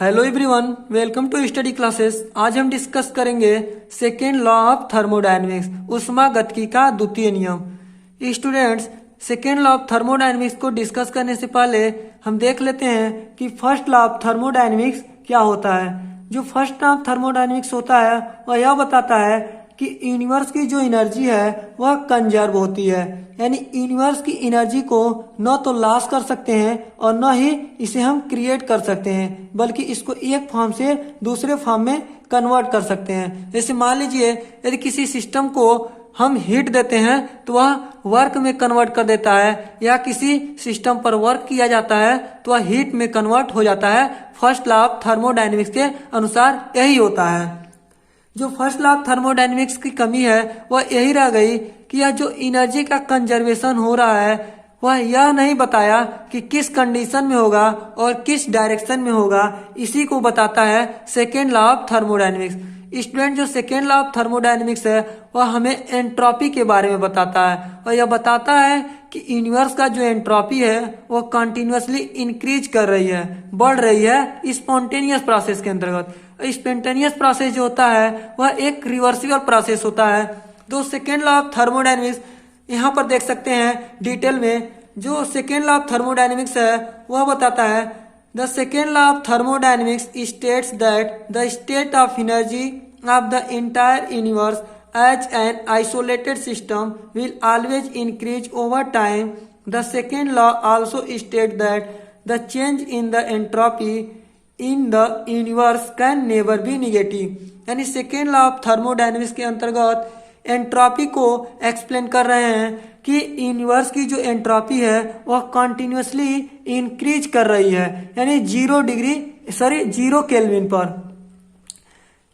Hello everyone, welcome to study classes. आज हम discuss करेंगे सेकेंड लॉ ऑफ थर्मोडायनेमिक्स, ऊष्मागतिकी का द्वितीय नियम। Students, second law of thermodynamics को डिस्कस करने से पहले हम देख लेते हैं कि फर्स्ट लॉ ऑफ थर्मोडायनेमिक्स क्या होता है। जो फर्स्ट लॉ ऑफ थर्मोडायनेमिक्स होता है वह यह बताता है कि यूनिवर्स की जो एनर्जी है वह कंजर्व होती है, यानी यूनिवर्स की एनर्जी को न तो लॉस कर सकते हैं और न ही इसे हम क्रिएट कर सकते हैं, बल्कि इसको एक फॉर्म से दूसरे फॉर्म में कन्वर्ट कर सकते हैं। जैसे मान लीजिए यदि किसी सिस्टम को हम हीट देते हैं तो वह वर्क में कन्वर्ट कर देता है, या किसी सिस्टम पर वर्क किया जाता है तो वह हीट में कन्वर्ट हो जाता है। फर्स्ट लॉ ऑफ थर्मोडायनेमिक्स के अनुसार यही होता है। जो फर्स्ट लॉ ऑफ थर्मोडायनेमिक्स की कमी है वह यही रह गई कि यह जो एनर्जी का कंजर्वेशन हो रहा है वह यह नहीं बताया कि किस कंडीशन में होगा और किस डायरेक्शन में होगा। इसी को बताता है second law of thermodynamics. Student, जो सेकेंड लॉ ऑफ थर्मोडायनेमिक्स है वह हमें एंट्रोपी के बारे में बताता है, और यह बताता है कि यूनिवर्स का जो एंट्रोपी है वह कंटिन्यूअसली इंक्रीज कर रही है, बढ़ रही है स्पॉन्टेनियस प्रोसेस के अंतर्गत। स्पॉन्टेनियस प्रोसेस जो होता है वह एक रिवर्सिबल प्रोसेस होता है। तो सेकेंड लॉ ऑफ थर्मोडायनेमिक्स यहाँ पर देख सकते हैं डिटेल में। जो सेकेंड लॉ ऑफ थर्मोडायनेमिक्स है वह बताता है the second law of thermodynamics states that the state of energy of the entire universe as an isolated system will always increase over time. The second law also state that the change in the entropy in the universe can never be negative. यानी second law of thermodynamics के अंतर्गत entropy को explain कर रहे हैं कि universe की जो एंट्रोपी है वह कंटिन्यूअसली इंक्रीज कर रही है, यानी 0 केल्विन पर।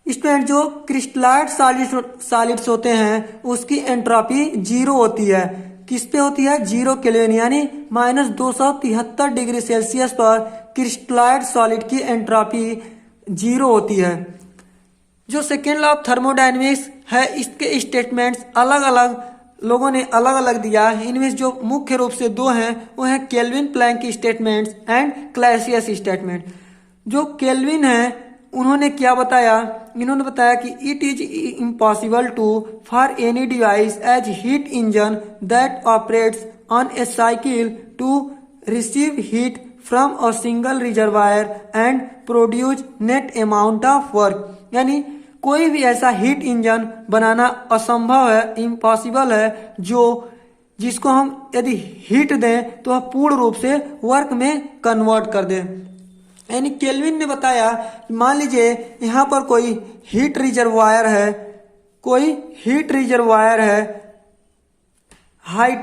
स्टूडेंट, जो क्रिस्टलाइट सॉलिड्स होते हैं उसकी एंट्रोपी 0 होती है। किस पे होती है? 0 केल्विन, यानी -273 डिग्री सेल्सियस पर क्रिस्टलाइट सॉलिड की एंट्रोपी 0 होती है। जो सेकेंड लॉ ऑफ थर्मोडायनेमिक्स है इसके स्टेटमेंट्स अलग अलग लोगों ने अलग अलग दिया है। इनमें जो मुख्य रूप से दो हैं वो हैं केल्विन प्लैंक की स्टेटमेंट्स एंड क्लैसियस स्टेटमेंट। जो केल्विन है उन्होंने क्या बताया? इन्होंने बताया कि it is impossible to for any device as heat engine that operates on a cycle to receive heat from a single reservoir and produce net amount of work. यानी कोई भी ऐसा हीट इंजन बनाना असंभव है, इम्पॉसिबल है, जिसको हम यदि हीट दें तो वह पूर्ण रूप से वर्क में कन्वर्ट कर दे। यानी केल्विन ने बताया, मान लीजिए यहाँ पर कोई हीट रिजर्वायर है हाई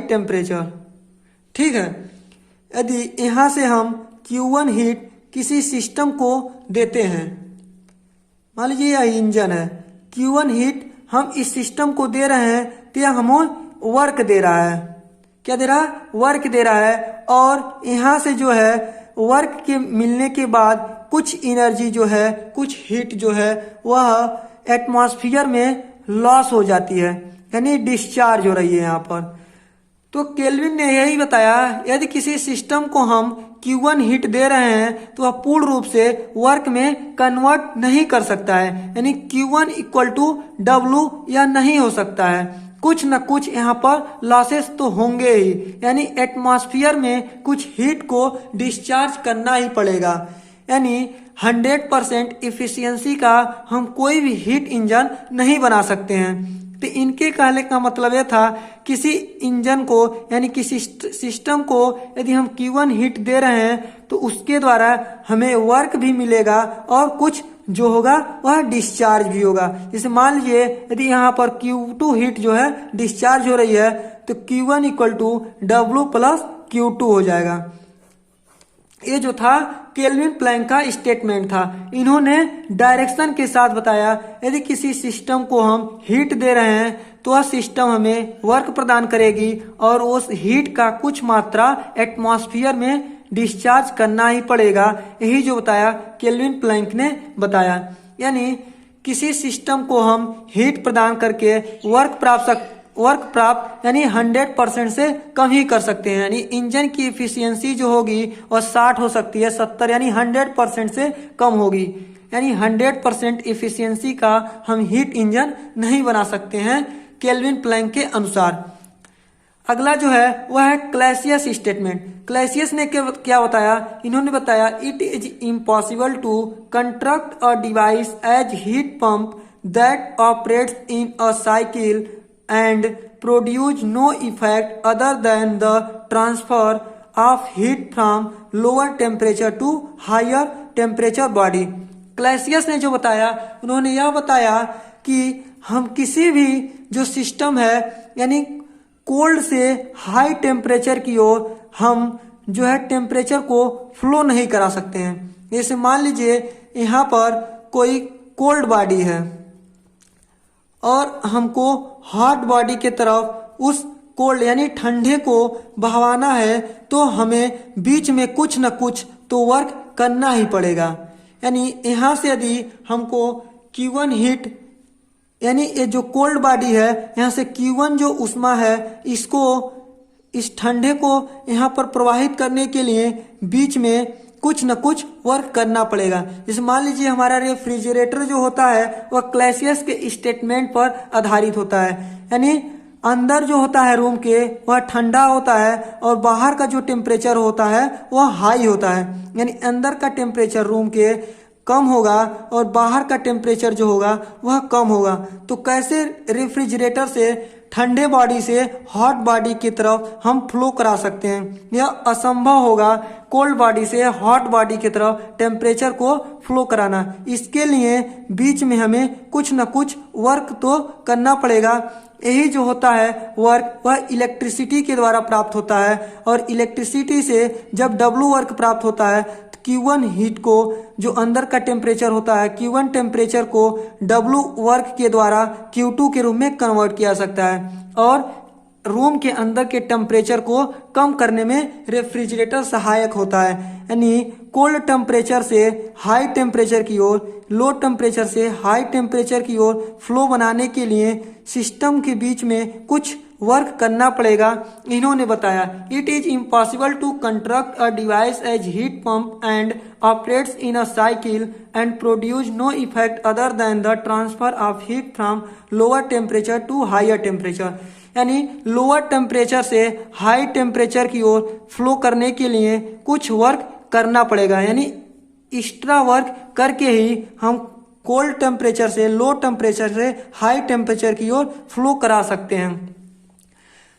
टेम्परेचर, ठीक है। यदि यहाँ से हम Q1 हीट किसी सिस्टम को देते हैं, मान लीजिए यह इंजन है, Q1 हीट हम इस सिस्टम को दे रहे हैं तो यह हमें वर्क दे रहा है। क्या दे रहा है? वर्क दे रहा है। और यहाँ से जो है वर्क के मिलने के बाद कुछ एनर्जी जो है, कुछ हीट जो है वह एटमॉस्फेयर में लॉस हो जाती है, यानी डिस्चार्ज हो रही है यहाँ पर। तो केल्विन ने यही बताया, यदि किसी सिस्टम को हम Q1 हीट दे रहे हैं तो वह पूर्ण रूप से वर्क में कन्वर्ट नहीं कर सकता है, यानी Q1 = W या नहीं हो सकता है। कुछ न कुछ यहाँ पर लॉसेस तो होंगे ही, यानी एटमॉस्फेयर में कुछ हीट को डिस्चार्ज करना ही पड़ेगा। यानी 100% इफिशियंसी का हम कोई भी हीट इंजन नहीं बना सकते हैं। तो इनके कहने का मतलब यह था, किसी इंजन को यानी किसी सिस्टम को यदि हम Q1 हीट दे रहे हैं तो उसके द्वारा हमें वर्क भी मिलेगा और कुछ जो होगा वह डिस्चार्ज भी होगा। जैसे मान लीजिए यदि यहाँ पर Q2 हीट जो है डिस्चार्ज हो रही है तो Q1 = W + Q2 हो जाएगा। ये जो था केल्विन प्लैंक का स्टेटमेंट था। इन्होंने डायरेक्शन के साथ बताया, यदि किसी सिस्टम को हम हीट दे रहे हैं तो वह सिस्टम हमें वर्क प्रदान करेगी और उस हीट का कुछ मात्रा एटमॉस्फेयर में डिस्चार्ज करना ही पड़ेगा। यही जो बताया केल्विन प्लैंक ने बताया। यानी किसी सिस्टम को हम हीट प्रदान करके वर्क वर्क प्राप्त यानी 100% से कम ही कर सकते हैं। यानी इंजन की इफिशियंसी जो होगी वह 60 हो सकती है, 70 यानी 100% से कम होगी। यानी 100% इफिशियंसी का हम हीट इंजन नहीं बना सकते हैं केल्विन प्लैंक के अनुसार। अगला जो है वह है क्लैसियस स्टेटमेंट। क्लैसियस ने क्या बताया? इन्होंने बताया it is impossible to construct a device as heat pump that operates in a cycle and produce no effect other than the transfer of heat from lower temperature to higher temperature body. Clausius ने जो बताया, उन्होंने यह बताया कि हम किसी भी जो सिस्टम है यानी कोल्ड से हाई टेम्परेचर की ओर हम जो है टेम्परेचर को फ्लो नहीं करा सकते हैं। जैसे मान लीजिए यहाँ पर कोई कोल्ड बॉडी है और हमको हॉट बॉडी के तरफ उस कोल्ड यानी ठंडे को बहवाना है, तो हमें बीच में कुछ न कुछ तो वर्क करना ही पड़ेगा। यानी यहाँ से यदि हमको Q1 हीट यानी ये जो कोल्ड बॉडी है, यहाँ से Q1 जो उष्मा है इसको इस ठंडे को यहाँ पर प्रवाहित करने के लिए बीच में कुछ न कुछ वर्क करना पड़ेगा। जैसे मान लीजिए हमारा रेफ्रिजरेटर जो होता है वह क्लैसियस के स्टेटमेंट पर आधारित होता है। यानी अंदर जो होता है रूम के वह ठंडा होता है और बाहर का जो टेम्परेचर होता है वह हाई होता है। यानी अंदर का टेम्परेचर रूम के कम होगा और बाहर का टेम्परेचर जो होगा वह कम होगा। तो कैसे रेफ्रिजरेटर से ठंडे बॉडी से हॉट बॉडी की तरफ हम फ्लो करा सकते हैं? यह असंभव होगा कोल्ड बॉडी से हॉट बॉडी की तरफ टेम्परेचर को फ्लो कराना। इसके लिए बीच में हमें कुछ न कुछ वर्क तो करना पड़ेगा। यही जो होता है वर्क वह इलेक्ट्रिसिटी के द्वारा प्राप्त होता है और इलेक्ट्रिसिटी से जब W वर्क प्राप्त होता है Q1 हीट को जो अंदर का टेम्परेचर होता है Q1 टेम्परेचर को W वर्क के द्वारा Q2 के रूप में कन्वर्ट किया सकता है और रूम के अंदर के टेम्परेचर को कम करने में रेफ्रिजरेटर सहायक होता है। यानी कोल्ड टेम्परेचर से हाई टेम्परेचर की ओर, लो टेम्परेचर से हाई टेम्परेचर की ओर फ्लो बनाने के लिए सिस्टम के बीच में कुछ वर्क करना पड़ेगा। इन्होंने बताया it is impossible to construct a device as heat pump and operates in a cycle and produce no effect other than the transfer of heat from lower temperature to higher temperature. यानी lower temperature से high temperature की ओर flow करने के लिए कुछ work करना पड़ेगा। यानी एक्स्ट्रा वर्क करके ही हम कोल्ड टेम्परेचर से लो टेम्परेचर से हाई टेम्परेचर की ओर फ्लो करा सकते हैं।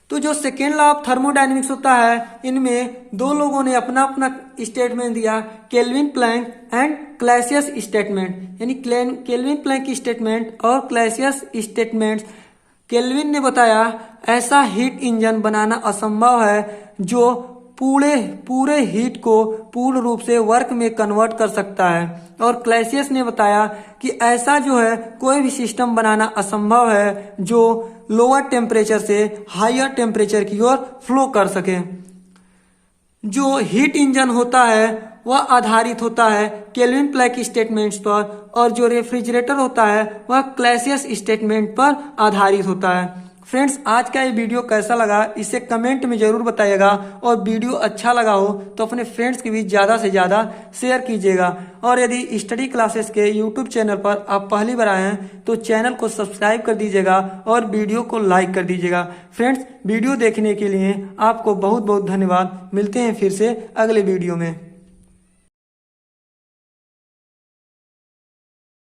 तो जो सेकेंड लॉ ऑफ थर्मोडायनेमिक्स होता है, इनमें दो लोगों ने अपना अपना स्टेटमेंट दिया, kelvin Planck and Clausius statement. यानी केल्विन प्लैंक स्टेटमेंट और क्लैसियस स्टेटमेंट्स। केल्विन ने बताया ऐसा हीट इंजन बनाना असंभव है जो पूरे हीट को पूर्ण रूप से वर्क में कन्वर्ट कर सकता है। और क्लैसियस ने बताया कि ऐसा जो है कोई भी सिस्टम बनाना असंभव है जो लोअर टेम्परेचर से हायर टेम्परेचर की ओर फ्लो कर सके। जो हीट इंजन होता है वह आधारित होता है केल्विन प्लैंक स्टेटमेंट्स पर और जो रेफ्रिजरेटर होता है वह क्लैसियस स्टेटमेंट पर आधारित होता है। फ्रेंड्स, आज का ये वीडियो कैसा लगा इसे कमेंट में जरूर बताइएगा और वीडियो अच्छा लगा हो तो अपने फ्रेंड्स के बीच ज़्यादा से ज़्यादा शेयर कीजिएगा। और यदि स्टडी क्लासेस के यूट्यूब चैनल पर आप पहली बार आए हैं तो चैनल को सब्सक्राइब कर दीजिएगा और वीडियो को लाइक कर दीजिएगा। फ्रेंड्स, वीडियो देखने के लिए आपको बहुत बहुत धन्यवाद। मिलते हैं फिर से अगले वीडियो में।